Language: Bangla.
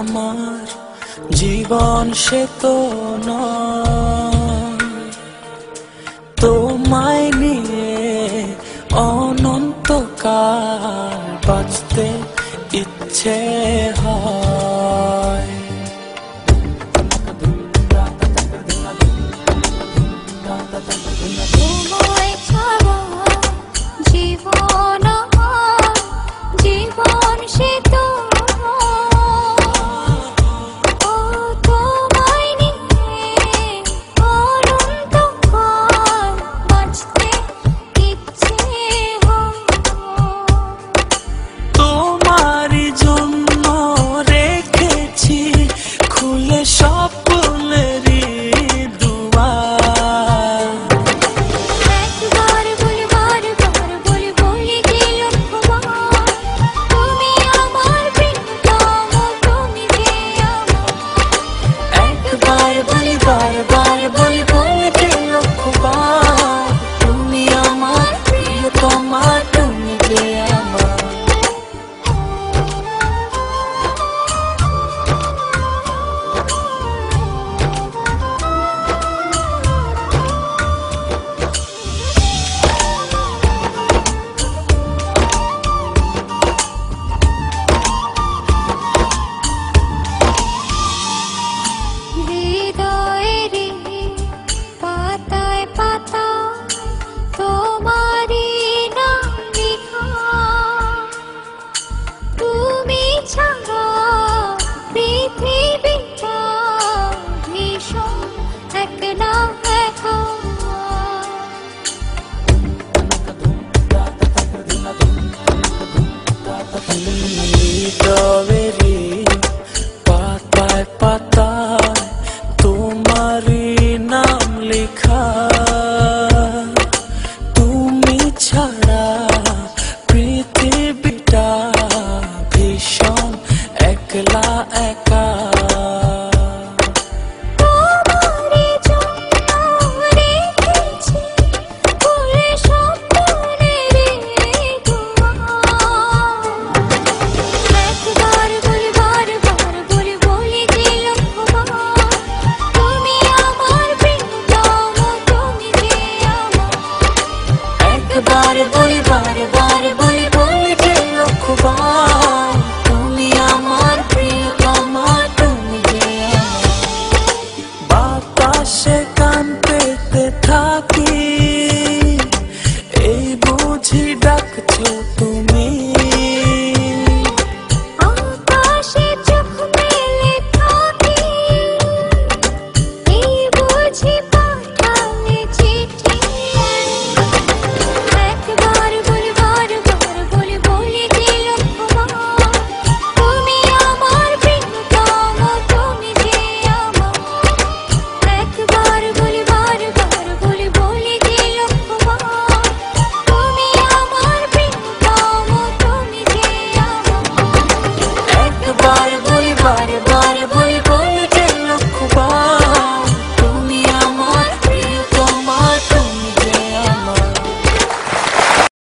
আমার জীবন সে তো নয়, তোমায় নিয়ে অনন্তকাল বাঁচতে ইচ্ছে হয়। তোমায় ছাড়া জীবন আমার, জীবন সে তো ও তোমায় নিয়ে অনন্তকাল বাঁচতে ইচ্ছে হয়। তোমারই জন্য রেখেছি খুলে স্বপ্নেরই দুয়ার। একবার বলি বারবার বলি বলি যে লক্ষ্যবার, তুমি আমার প্রিয়তম, তুমি যে আমার। একবার বলি বারবার বলি বলি যে লক্ষ্যবার, তুমি আমার প্রিয়তমা, তুমি যে আমার। হৃদয়েরই পাতায় পাতায় তোমারই নাম লেখা, তুমি ছাড়া পৃথিবীটা ভীষণ একলা একা। হৃদয়েরই পাতায় পাতায় তোমারই নাম লেখা,